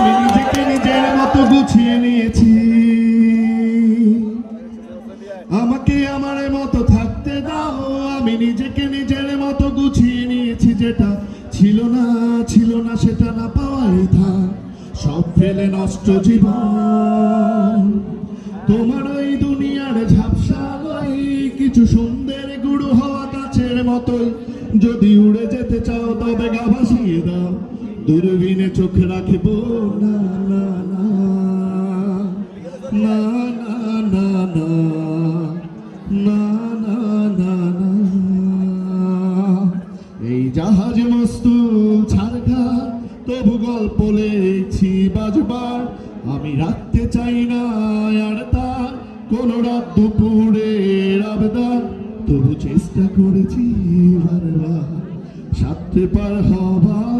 আমি নিজেকে নিজের মতো গুছিয়ে নিয়েছি। আমাকে আমার মতো থাকতে দাও, আমি নিজেকে নিজের মতো গুছিয়ে নিয়েছি। যেটা ছিল না সেটা না পাওয়াই থাক, সব ফেলে নষ্ট জীবন। তোমার ওই দুনিয়ার ঝাপসা কিছু সুন্দর গুরু হওয়া গাছের মতোই, যদি উড়ে যেতে চাও তবে গা ভাসিয়ে দাও, দূরবীনে চোখ রাখবো না না না না না না না না না। এই জাহাজ মস্তুল ছাড়ঘাট তবু গল্প লেখছি বাজবার, আমি রাখতে চাই না আর তার কোন রাত দুপুরের আবেদন, তবু চেষ্টা করেছি বারবার সাথে পার হবার।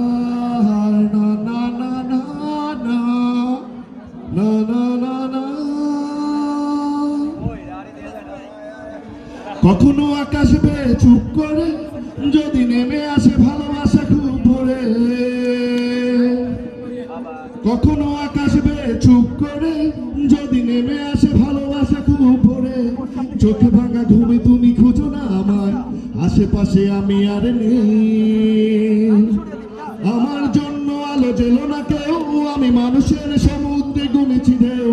না না না না না না না না না। কখনো আকাশ বেয়ে চুপ করে যদি নেমে আসে ভালোবাসা খুব ভোরে, কখনো আকাশ বেয়ে চুপ করে যদি নেমে আসে ভালোবাসা খুব ভোরে, চোখে ভাঙা ঘুমে তুমি খুঁজো না আমায়, আশেপাশে আমি আর নেই। আমার জন্য আলো জেলো না কেউ, আমি মানুষের সমুদ্রে গুনেছি ঢেউ।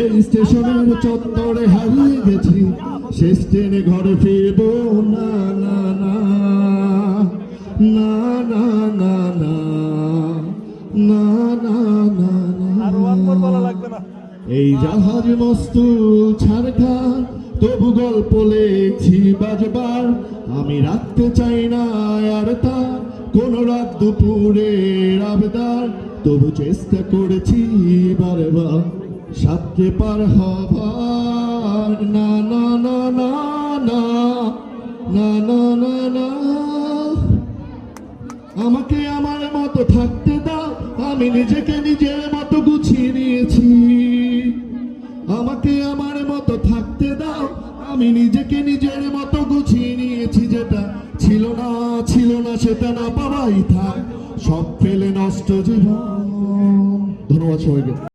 এই স্টেশনের চত্বরে হারিয়ে গেছি, শেষ ট্রেনে ঘরে ফিরবো না না না না না না না না না না। এই জাহাজ মস্তুল ছাড়ঘাট তবু গল্প লেখছি বাজবার, আমি রাখতে চাই না আর তা কোন রাত দুপুরের আবেদন, তবু চেষ্টা করেছি বারবার সাথে পার হবার। না না না না না না না না না। আমাকে আমার মতো থাকতে দাও, আমি নিজেকে নিজের মতো গুছিয়ে নিয়েছি। আমাকে আমার মতো থাকতে দাও, আমি নিজেকে নিজের মতো গুছিয়ে নিয়েছি। যেটা ছিল না সেটা না পাওয়াই থাক, সব ফেলে নষ্ট জীবন। ধন্যবাদ সবাইকে।